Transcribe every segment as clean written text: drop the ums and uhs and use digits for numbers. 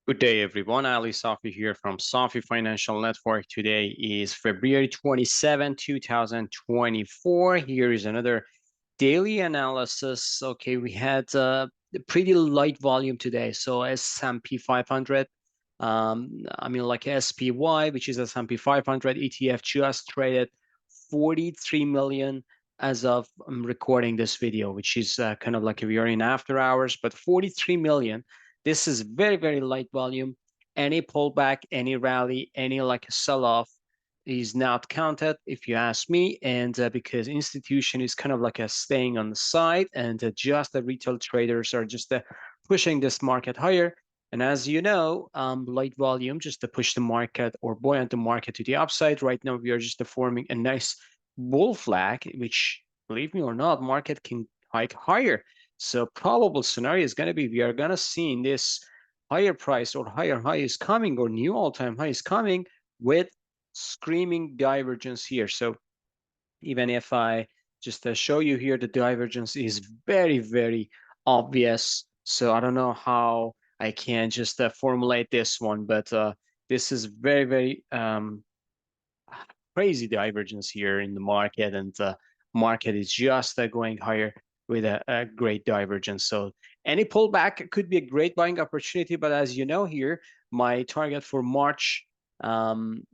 Good day, everyone. Ali Safi here from Safi Financial Network. Today is February 27, 2024. Here is another daily analysis. Okay, we had a pretty light volume today. So S&P 500, like SPY, which is S&P 500 ETF, just traded 43 million as of recording this video, which is kind of like we are in after hours, but 43 million. This is very, very light volume. Any pullback, any rally, any like a sell-off is not counted, if you ask me. And because institution is kind of like a staying on the side, and just the retail traders are just pushing this market higher. And as you know, light volume just to push the market or buoyant the market to the upside. Right now, we are just forming a nice bull flag, which, believe me or not, market can hike higher. So probable scenario is going to be we are going to see in this higher price or higher high is coming or new all-time high is coming with screaming divergence here. So even if I just show you here, the divergence is very, very obvious. So I don't know how I can just formulate this one, but this is very, very crazy divergence here in the market, and the market is just going higher with a great divergence. So any pullback could be a great buying opportunity, but as you know here, my target for March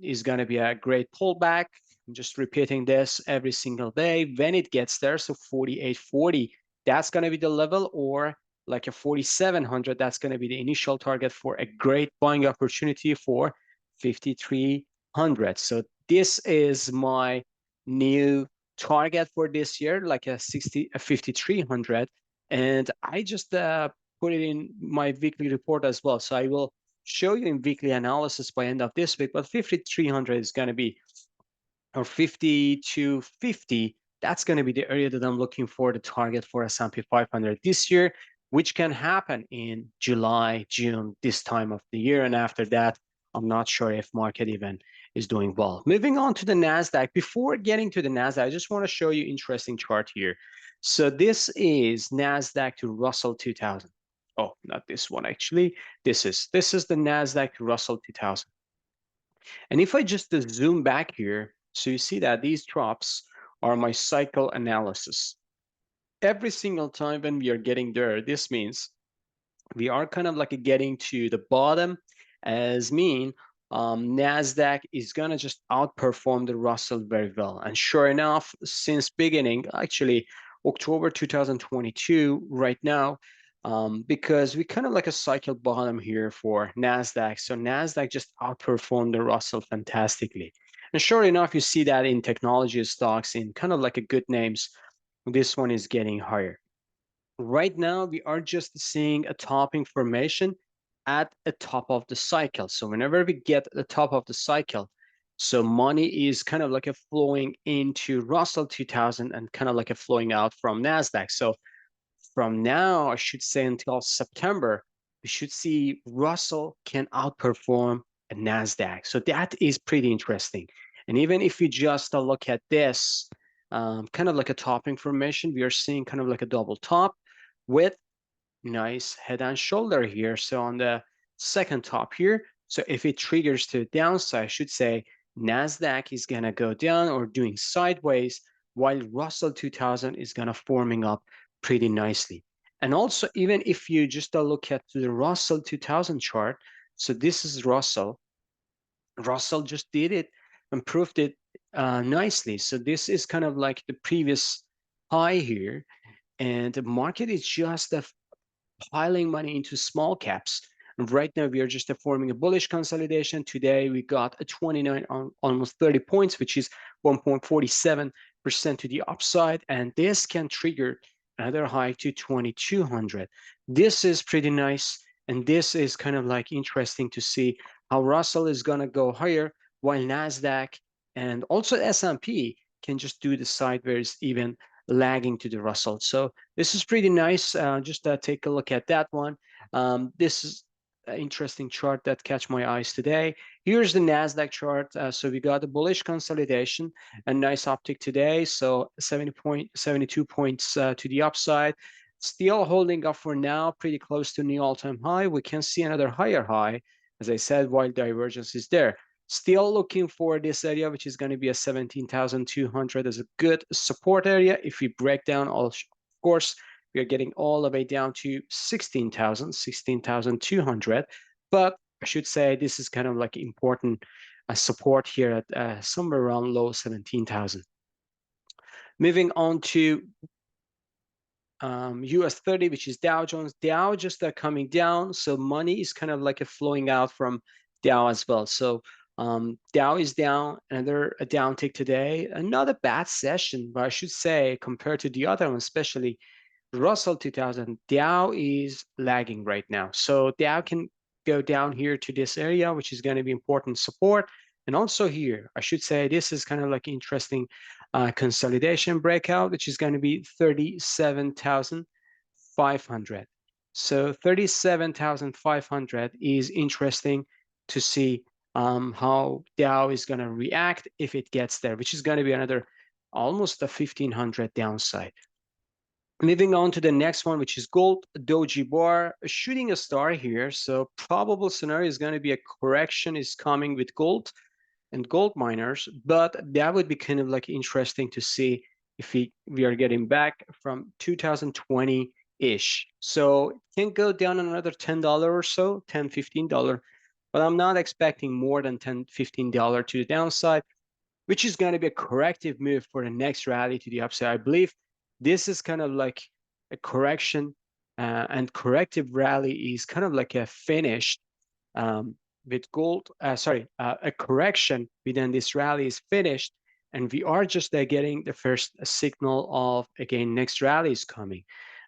is going to be a great pullback. I'm just repeating this every single day. When it gets there, so 48.40, that's going to be the level, or like a 4700, that's going to be the initial target for a great buying opportunity for 5300. So this is my new target for this year, like a 5300, and I just put it in my weekly report as well. So I will show you in weekly analysis by end of this week. But 5300 is going to be, or 5250. That's going to be the area that I'm looking for, the target for S&P 500 this year, which can happen in July, June, this time of the year. And after that, I'm not sure if market even is doing well. Moving on to the Nasdaq. Before getting to the Nasdaq, I just want to show you interesting chart here. So this is Nasdaq to Russell 2000. Oh, not this one actually. This is the Nasdaq to Russell 2000. And if I just zoom back here, so you see that these drops are my cycle analysis. Every single time when we are getting there, this means we are kind of like getting to the bottom, as mean Nasdaq is gonna just outperform the Russell very well. And sure enough, since beginning, actually October 2022, right now, because we kind of like a cycle bottom here for Nasdaq. So Nasdaq just outperformed the Russell fantastically. And sure enough, you see that in technology stocks, in kind of like a good names, this one is getting higher. Right now, we are just seeing a topping formation at the top of the cycle. So whenever we get the top of the cycle, so money is kind of like a flowing into Russell 2000 and kind of like a flowing out from Nasdaq. So from now, I should say until September, we should see Russell can outperform a Nasdaq. So that is pretty interesting. And even if you just look at this, kind of like a topping formation, we are seeing kind of like a double top with nice head and shoulder here. So on the second top here, so if it triggers to the downside, I should say Nasdaq is gonna go down or doing sideways, while Russell 2000 is gonna forming up pretty nicely. And also, even if you just look at the Russell 2000 chart, so this is Russell. Russell just did it and proved it nicely. So this is kind of like the previous high here, and the market is just piling money into small caps. And right now, we are just forming a bullish consolidation. Today, we got a 29 on almost 30 points, which is 1.47% to the upside. And this can trigger another high to 2200. This is pretty nice. And this is kind of like interesting to see how Russell is going to go higher, while NASDAQ and also S&P can just do the sideways, even lagging to the Russell. So this is pretty nice. Just take a look at that one. This is an interesting chart that catch my eyes today. Here's the Nasdaq chart. So we got a bullish consolidation, a nice uptick today. So 72 points to the upside, still holding up for now, pretty close to new all-time high. We can see another higher high, as I said, while divergence is there. Still looking for this area, which is going to be a 17,200 as a good support area. If we break down, of course, we are getting all the way down to 16,000, 16,200. But I should say this is kind of like important support here at somewhere around low 17,000. Moving on to US 30, which is Dow Jones. Dow just coming down, so money is kind of like a flowing out from Dow as well. So Dow is down, another a down tick today. Not a bad session, but I should say compared to the other one, especially Russell 2000, Dow is lagging right now. So Dow can go down here to this area, which is going to be important support. And also here, I should say this is kind of like interesting consolidation breakout, which is going to be 37,500. So 37,500 is interesting to see how Dow is going to react if it gets there, which is going to be another almost a 1,500 downside. Moving on to the next one, which is gold, doji bar, shooting a star here. So probable scenario is going to be a correction is coming with gold and gold miners, but that would be kind of like interesting to see if we are getting back from 2020-ish. So it can go down another $10 or so, $10, $15, but I'm not expecting more than $10, $15 to the downside, which is going to be a corrective move for the next rally to the upside. I believe this is kind of like a correction, and corrective rally is kind of like a finish with gold. A correction within this rally is finished, and we are just getting the first signal of again next rally is coming.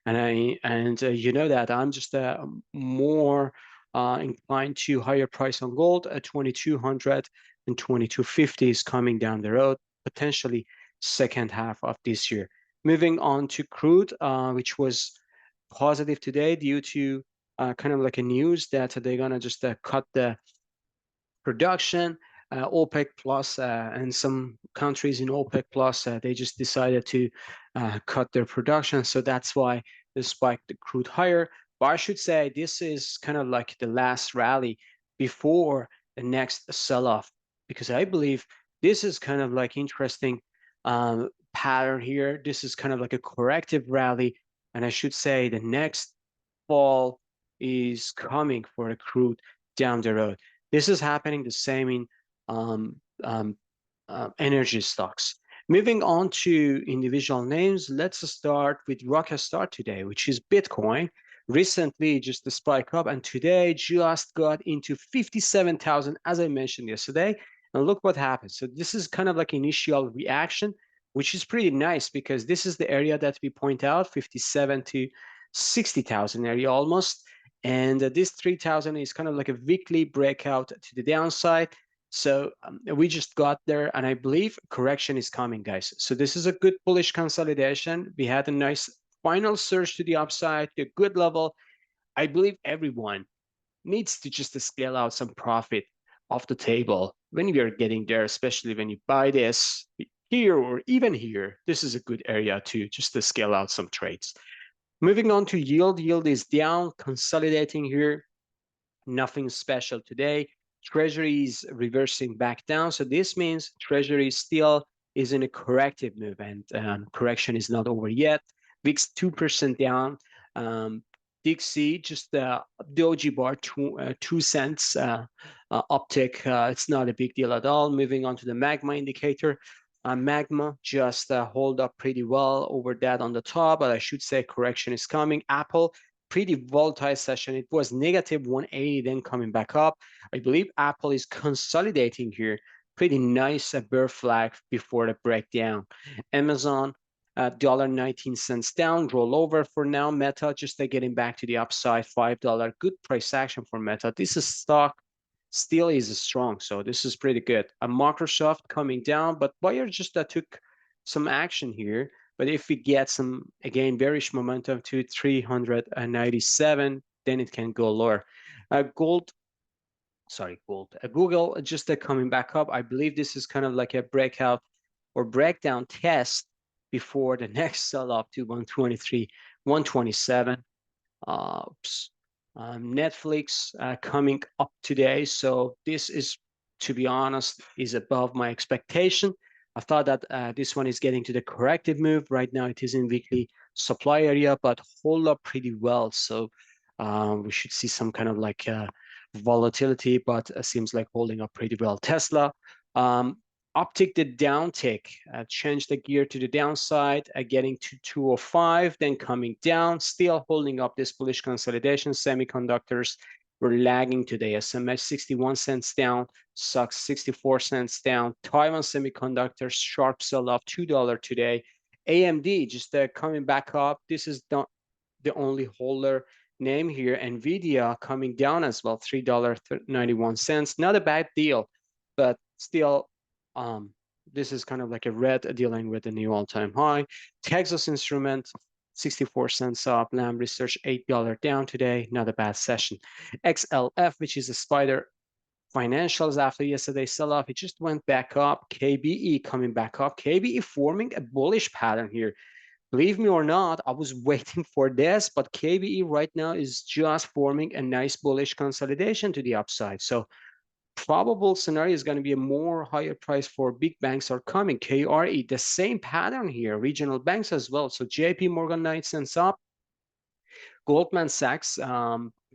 And you know that I'm just more inclined to higher price on gold at 2,200 and 2,250 is coming down the road, potentially second half of this year. Moving on to crude, which was positive today due to kind of like a news that they're gonna just cut the production. OPEC Plus and some countries in OPEC Plus, they just decided to cut their production. So that's why they spiked the crude higher. But I should say this is kind of like the last rally before the next sell-off, because I believe this is kind of like interesting pattern here. This is kind of like a corrective rally. And I should say the next fall is coming for the crude down the road. This is happening the same in um, um, energy stocks. Moving on to individual names, let's start with rocket start today, which is Bitcoin. Recently, just the spike up, and today just got into 57,000, as I mentioned yesterday. And look what happened. So this is kind of like initial reaction, which is pretty nice because this is the area that we point out, 57 to 60,000 area almost. And this 3,000 is kind of like a weekly breakout to the downside. So we just got there, and I believe correction is coming, guys. So this is a good bullish consolidation. We had a nice final surge to the upside, to a good level. I believe everyone needs to just scale out some profit off the table when we are getting there, especially when you buy this here or even here. This is a good area to just to scale out some trades. Moving on to yield. Yield is down, consolidating here. Nothing special today. Treasury is reversing back down. So this means Treasury still is in a corrective move, and correction is not over yet. VIX 2% down. Dixie, just the doji bar, 2 cents uptick. It's not a big deal at all. Moving on to the magma indicator. Magma just hold up pretty well over that on the top, but I should say correction is coming. Apple, pretty volatile session. It was negative 180, then coming back up. I believe Apple is consolidating here. Pretty nice bear flag before the breakdown. Amazon, $1.19 down, roll over for now. Meta just getting back to the upside, $5. Good price action for Meta. This is stock still is strong, so this is pretty good. Microsoft coming down, but buyer just took some action here. But if we get some, again, bearish momentum to 397, then it can go lower. Google just coming back up. I believe this is kind of like a breakout or breakdown test before the next sell-off to 123, 127. Netflix coming up today. So this is, to be honest, is above my expectation. I thought that this one is getting to the corrective move. Right now it is in weekly supply area, but hold up pretty well. So we should see some kind of like volatility, but seems like holding up pretty well. Tesla, uptick the downtick, change the gear to the downside, getting to 205, then coming down, still holding up this bullish consolidation. Semiconductors were lagging today. SMH 61 cents down, SUX 64 cents down. Taiwan Semiconductors sharp sell off $2 today. AMD just coming back up. This is not the only holder name here. Nvidia coming down as well, $3.91. Not a bad deal, but still this is kind of like a red dealing with a new all-time high. Texas Instrument, 64 cents up. Lam Research, $8 down today. Not a bad session. XLF, which is a spider financials after yesterday's sell-off, it just went back up. KBE coming back up. KBE forming a bullish pattern here. Believe me or not, I was waiting for this, but KBE right now is just forming a nice bullish consolidation to the upside. So probable scenario is going to be a more higher price for big banks are coming. KRE, the same pattern here, regional banks as well. So JP Morgan 9 cents up, Goldman Sachs,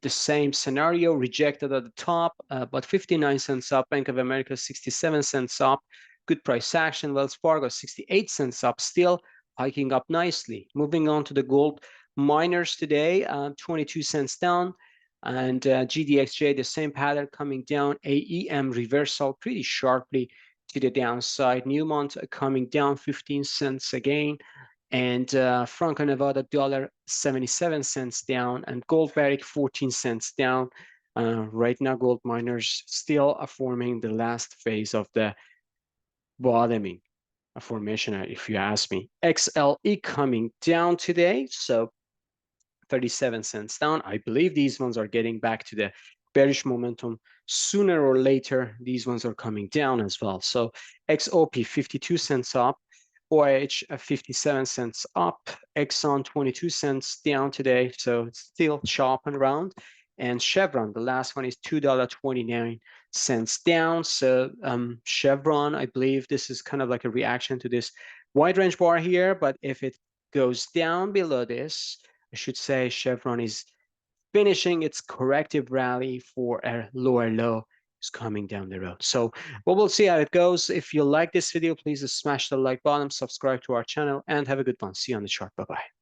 the same scenario, rejected at the top, but 59 cents up. Bank of America, 67 cents up. Good price action. Wells Fargo, 68 cents up, still hiking up nicely. Moving on to the gold miners today, 22 cents down. And GDXJ, the same pattern coming down. AEM reversal pretty sharply to the downside. Newmont coming down 15 cents again. And Franco-Nevada dollar 77 cents down, and gold barrick 14 cents down. Right now, gold miners still are forming the last phase of the bottoming formation, if you ask me. XLE coming down today, so 37 cents down. I believe these ones are getting back to the bearish momentum. Sooner or later, these ones are coming down as well. So XOP 52 cents up. OIH 57 cents up, Exxon 22 cents down today, so it's still chopping around. And Chevron, the last one, is $2.29 down. So Chevron, I believe this is kind of like a reaction to this wide range bar here, but if it goes down below this, I should say Chevron is finishing its corrective rally for a lower low is coming down the road. So we'll see how it goes. If you like this video, please smash the like button, subscribe to our channel, and have a good one. See you on the chart. Bye-bye.